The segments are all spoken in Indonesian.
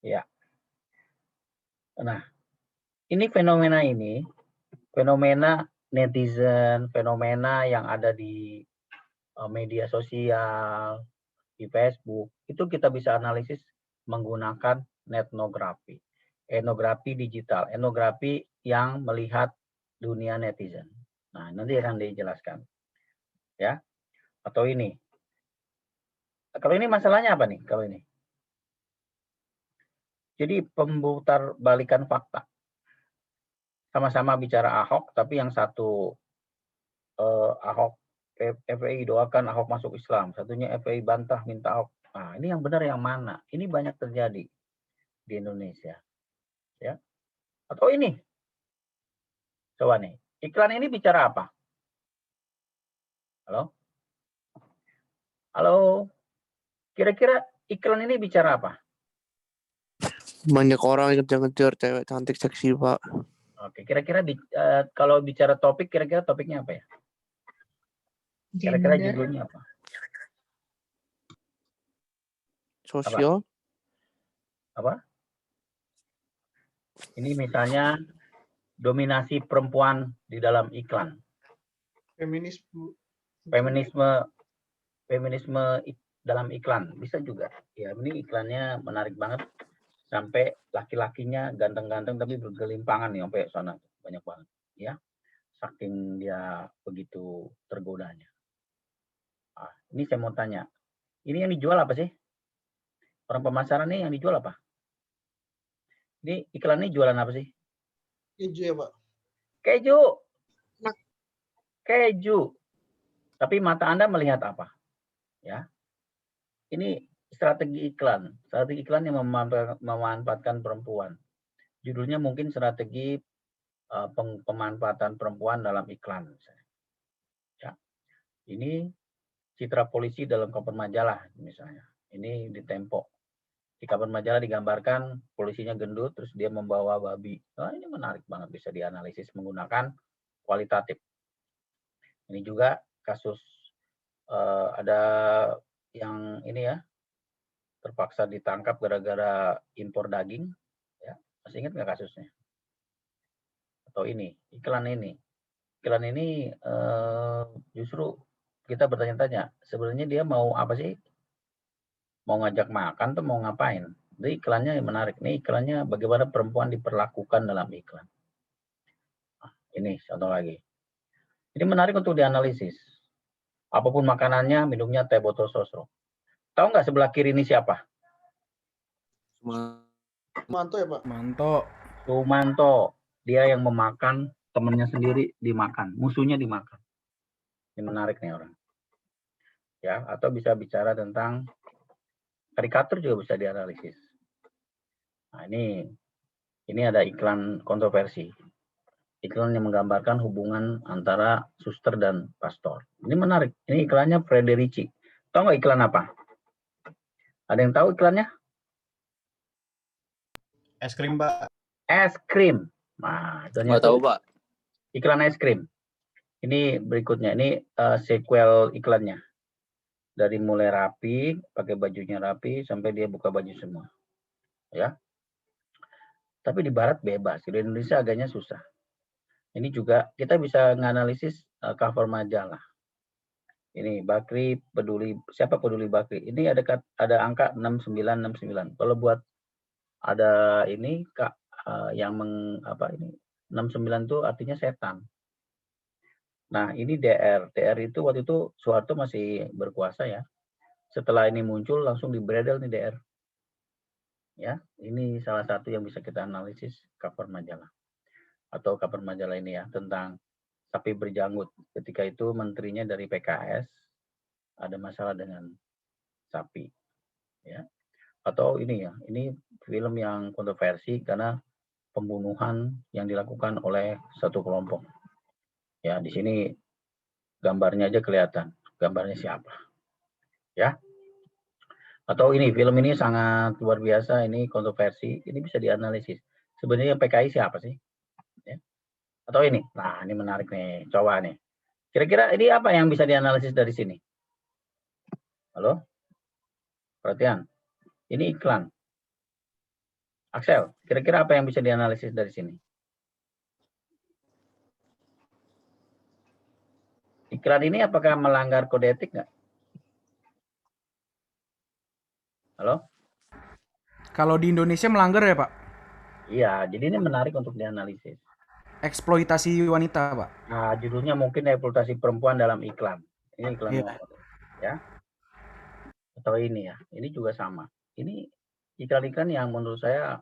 Ya. Nah, ini fenomena netizen, fenomena yang ada di media sosial, di Facebook, itu kita bisa analisis menggunakan etnografi. Etnografi digital, etnografi yang melihat dunia netizen. Nah, nanti akan dijelaskan. Ya. Atau ini. Kalau ini masalahnya apa nih? Kalau ini. Jadi pemutar balikan fakta. Sama-sama bicara Ahok, tapi yang satu Ahok FPI doakan Ahok masuk Islam, satunya FPI bantah minta Ahok. Nah, ini yang benar yang mana? Ini banyak terjadi di Indonesia. Ya. Atau ini. Coba nih. Iklan ini bicara apa? Halo? Halo? Kira-kira iklan ini bicara apa? Banyak orang yang ngejar cewek cantik seksi, Pak. Oke, kira-kira kalau bicara topik, kira-kira topiknya apa ya? Kira-kira judulnya apa? Sosial. Apa? Ini misalnya dominasi perempuan di dalam iklan. Feminisme dalam iklan bisa juga. Ya, ini iklannya menarik banget. Sampai laki-lakinya ganteng-ganteng tapi bergelimpangan nih sampai sana banyak banget. Ya, saking dia begitu tergodanya. Ah, ini saya mau tanya. Ini yang dijual apa sih? Orang pemasaran ini yang dijual apa? Ini iklan ini jualan apa sih? Keju ya, Pak. Keju. Keju. Tapi mata Anda melihat apa? Ya. Ini strategi iklan. Strategi iklan yang memanfaatkan perempuan. Judulnya mungkin strategi pemanfaatan perempuan dalam iklan. Ya. Ini citra polisi dalam cover majalah misalnya. Ini di Tempo. Di cover majalah digambarkan polisinya gendut terus dia membawa babi. Nah, ini menarik banget bisa dianalisis menggunakan kualitatif. Ini juga kasus ada yang ini ya terpaksa ditangkap gara-gara impor daging. Ya, masih ingat nggak kasusnya? Atau ini iklan ini. Iklan ini justru kita bertanya-tanya sebenarnya dia mau apa sih? Mau ngajak makan tuh mau ngapain? Jadi iklannya menarik. Nih iklannya bagaimana perempuan diperlakukan dalam iklan. Nah, ini contoh lagi. Ini menarik untuk dianalisis. Apapun makanannya, minumnya teh botol sosro. Tahu nggak sebelah kiri ini siapa? Manto ya, Pak? Manto. Sumanto. Dia yang memakan temennya sendiri dimakan, musuhnya dimakan. Ini menarik nih orang. Ya, atau bisa bicara tentang karikatur juga bisa dianalisis. Nah, ini ada iklan kontroversi. Iklan yang menggambarkan hubungan antara suster dan pastor. Ini menarik. Ini iklannya Frederici. Tahu nggak iklan apa? Ada yang tahu iklannya? Es krim, Pak. Es krim. Nah, Nggak tahu, Pak. Iklan es krim. Ini berikutnya. Ini sequel iklannya. Dari mulai rapi, pakai bajunya rapi, sampai dia buka baju semua. Ya. Tapi di barat bebas. Di Indonesia agaknya susah. Ini juga kita bisa menganalisis cover majalah. Ini Bakri peduli, siapa peduli Bakri? Ini ada angka 6969. Kalau buat ada ini Kak yang ini 69 itu artinya setan. Nah, ini DR. DR itu waktu itu Soeharto masih berkuasa ya. Setelah ini muncul langsung dibredel nih DR. Ya, ini salah satu yang bisa kita analisis cover majalah. Atau cover majalah ini ya tentang sapi berjanggut. Ketika itu menterinya dari PKS ada masalah dengan sapi. Ya. Atau ini ya, ini film yang kontroversi karena pembunuhan yang dilakukan oleh satu kelompok. Ya, di sini gambarnya aja kelihatan. Gambarnya siapa? Ya. Atau ini film ini sangat luar biasa, ini kontroversi, ini bisa dianalisis. Sebenarnya PKI siapa sih? Ya. Atau ini. Nah, ini menarik nih. Coba nih. Kira-kira ini apa yang bisa dianalisis dari sini? Halo? Perhatian. Ini iklan. Axel, kira-kira apa yang bisa dianalisis dari sini? Iklan ini apakah melanggar kode etik nggak? Halo? Kalau di Indonesia melanggar ya Pak? Iya, jadi ini menarik untuk dianalisis. Eksploitasi wanita Pak? Nah, judulnya mungkin eksploitasi perempuan dalam iklan. Ini iklan Iya. ya. Atau ini ya, ini juga sama. Ini iklan-iklan yang menurut saya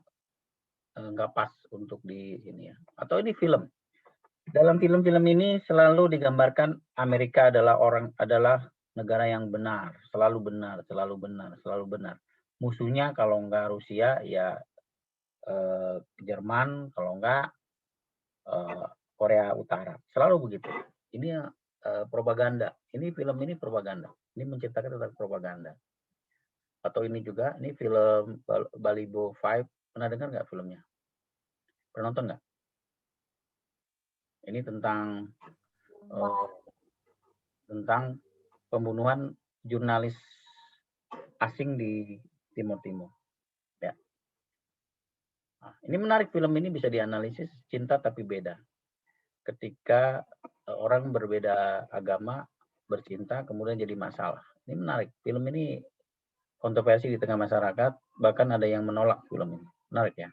nggak pas untuk di ini ya. Atau ini film. Dalam film-film ini selalu digambarkan Amerika adalah negara yang benar, selalu benar, selalu benar, selalu benar. Musuhnya kalau nggak Rusia ya Jerman, kalau nggak Korea Utara. Selalu begitu. Ini propaganda. Ini film ini propaganda. Ini menceritakan tentang propaganda. Atau ini juga, ini film Balibo 5. Pernah dengar nggak filmnya? Pernah nonton nggak? Ini tentang pembunuhan jurnalis asing di Timur Timur. Ya. Nah, ini menarik, film ini bisa dianalisis cinta tapi beda. Ketika orang berbeda agama bercinta kemudian jadi masalah. Ini menarik. Film ini kontroversi di tengah masyarakat, bahkan ada yang menolak film ini. Menarik ya.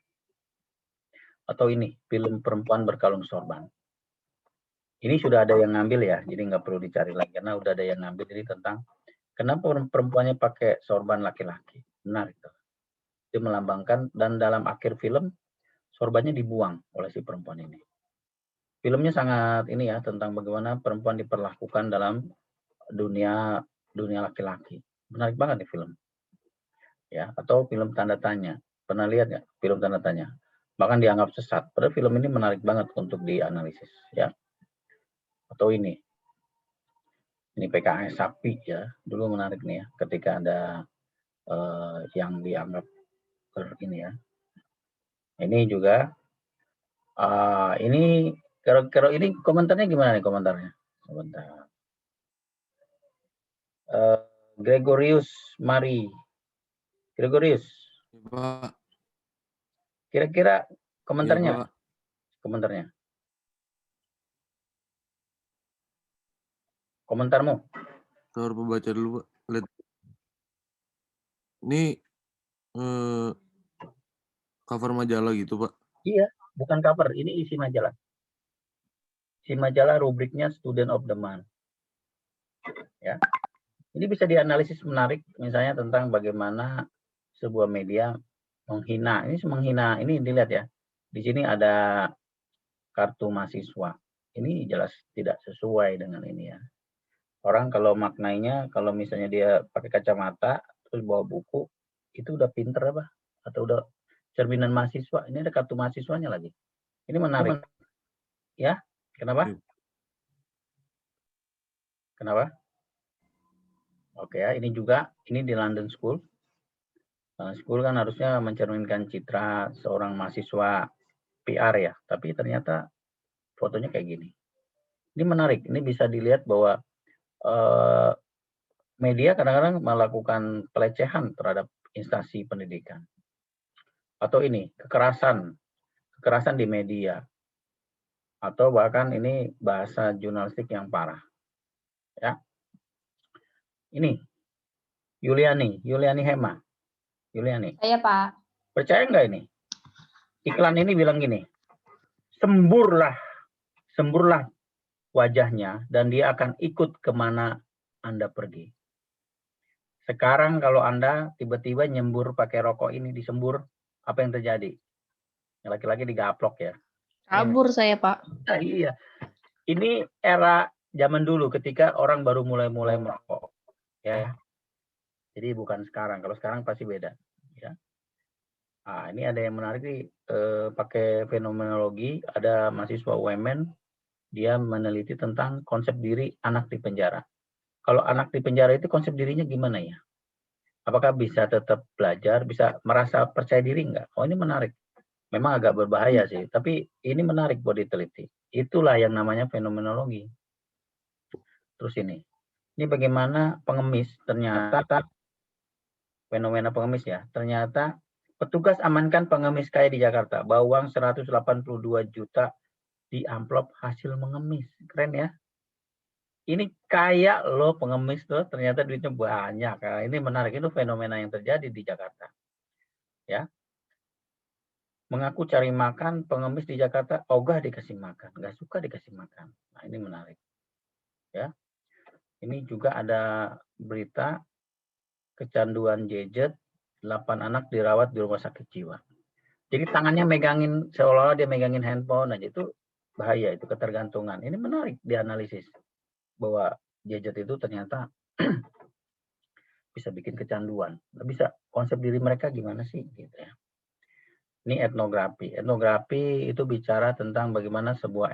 Atau ini film perempuan berkalung sorban. Ini sudah ada yang ngambil ya, jadi nggak perlu dicari lagi karena udah ada yang ngambil. Jadi tentang kenapa perempuannya pakai sorban laki-laki. Menarik tuh. Itu melambangkan, dan dalam akhir film sorbannya dibuang oleh si perempuan ini. Filmnya sangat ini ya, tentang bagaimana perempuan diperlakukan dalam dunia laki-laki. Menarik banget nih film. Ya, atau film Tanda Tanya. Pernah lihat nggak film Tanda Tanya? Bahkan dianggap sesat. Padahal film ini menarik banget untuk dianalisis ya. Atau ini PKS sapi ya, dulu menarik nih ya, ketika ada yang dianggap ini ya. Ini juga ini kira-kira ini komentarnya gimana nih komentarnya? Sebentar. Gregorius Mari. Gregorius. Pak. Kira-kira komentarnya? Iya, Pak. Komentarnya. Komentarmu? Sabar Pak, baca dulu Pak. Lihat. Ini cover majalah gitu Pak. Iya, bukan cover. Ini isi majalah. Isi majalah rubriknya Student of the Month. Ya. Ini bisa dianalisis menarik, misalnya tentang bagaimana sebuah media menghina. Ini menghina. Ini dilihat ya. Di sini ada kartu mahasiswa. Ini jelas tidak sesuai dengan ini ya. Orang kalau maknainya, kalau misalnya dia pakai kacamata, terus bawa buku, itu udah pinter apa? Atau udah cerminan mahasiswa. Ini ada kartu mahasiswanya lagi. Ini menarik. Ya, kenapa? Kenapa? Oke ya, ini juga, ini di London School. School kan harusnya mencerminkan citra seorang mahasiswa PR ya, tapi ternyata fotonya kayak gini. Ini menarik, ini bisa dilihat bahwa media kadang-kadang melakukan pelecehan terhadap instansi pendidikan. Atau ini, kekerasan di media. Atau bahkan ini bahasa jurnalistik yang parah. Ya. Ini, Yuliani Hema. Yuliani. Saya Pak. Percaya nggak ini? Iklan ini bilang gini, semburlah wajahnya dan dia akan ikut kemana Anda pergi. Sekarang kalau Anda tiba-tiba nyembur pakai rokok ini, disembur, apa yang terjadi? Laki-laki digaplok ya. Kabur saya Pak. Nah, iya. Ini era zaman dulu ketika orang baru mulai merokok. Ya. Jadi bukan sekarang. Kalau sekarang pasti beda. Ya. Nah, ini ada yang menarik nih, pakai fenomenologi, ada mahasiswa UMN, dia meneliti tentang konsep diri anak di penjara. Kalau anak di penjara itu konsep dirinya gimana ya? Apakah bisa tetap belajar, bisa merasa percaya diri nggak? Oh, ini menarik. Memang agak berbahaya sih, tapi ini menarik buat diteliti. Itulah yang namanya fenomenologi. Terus ini bagaimana pengemis ternyata, fenomena pengemis ya, ternyata Petugas amankan pengemis kaya di Jakarta. Bawa uang 182 juta di amplop hasil mengemis. Keren ya. Ini kaya loh pengemis tuh, ternyata duitnya banyak. Nah, ini menarik, itu fenomena yang terjadi di Jakarta. Ya. Mengaku cari makan, pengemis di Jakarta ogah dikasih makan, nggak suka dikasih makan. Nah, ini menarik. Ya. Ini juga ada berita kecanduan gadget, 8 anak dirawat di rumah sakit jiwa. Jadi tangannya megangin, seolah-olah dia megangin handphone aja, itu bahaya, itu ketergantungan. Ini menarik dianalisis bahwa gadget itu ternyata bisa bikin kecanduan. Nggak bisa, konsep diri mereka gimana sih gitu ya. Ini etnografi. Etnografi itu bicara tentang bagaimana sebuah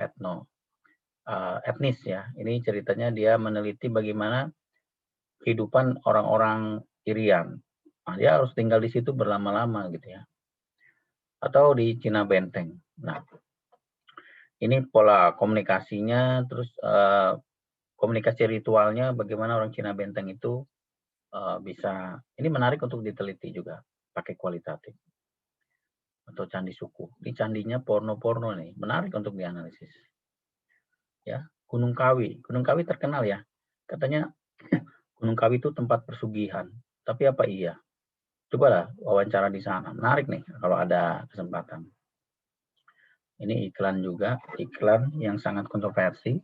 etnis ya. Ini ceritanya dia meneliti bagaimana kehidupan orang-orang Irian. Nah, dia harus tinggal di situ berlama-lama gitu ya. Atau di Cina Benteng. Nah, ini pola komunikasinya, terus komunikasi ritualnya, bagaimana orang Cina Benteng itu bisa. Ini menarik untuk diteliti juga, pakai kualitatif. Atau candi suku. Ini candinya porno-porno nih, menarik untuk dianalisis. Ya, Gunung Kawi. Gunung Kawi terkenal ya. Katanya Gunung Kawi itu tempat persugihan. Tapi apa iya? Cobalah wawancara di sana. Menarik nih kalau ada kesempatan. Ini iklan juga, iklan yang sangat kontroversi.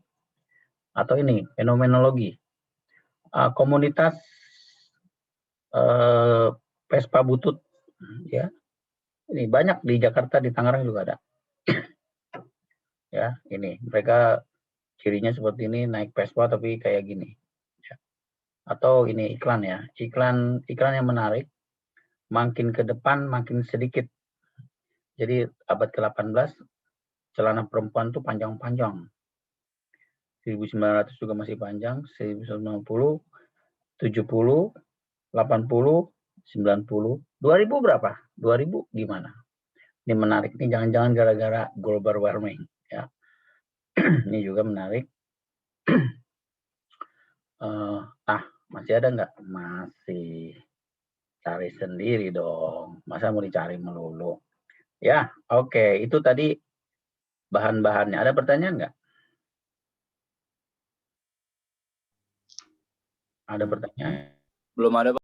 Atau ini fenomenologi. Komunitas Vespa butut, ya. Ini banyak di Jakarta, di Tangerang juga ada. Ya, ini mereka cirinya seperti ini, naik Vespa tapi kayak gini. Ya. Atau ini iklan ya, iklan yang menarik. Makin ke depan makin sedikit. Jadi abad ke-18 celana perempuan tuh panjang-panjang. 1900 juga masih panjang, 1990, 70, 80, 90, 2000 berapa? 2000 gimana? Ini menarik, ini jangan-jangan gara-gara global warming ya. Ini juga menarik. Masih ada nggak? Masih. Cari sendiri dong. Masa mau dicari melulu? Ya, oke. Itu tadi bahan-bahannya. Ada pertanyaan nggak? Ada pertanyaan? Belum ada, Pak.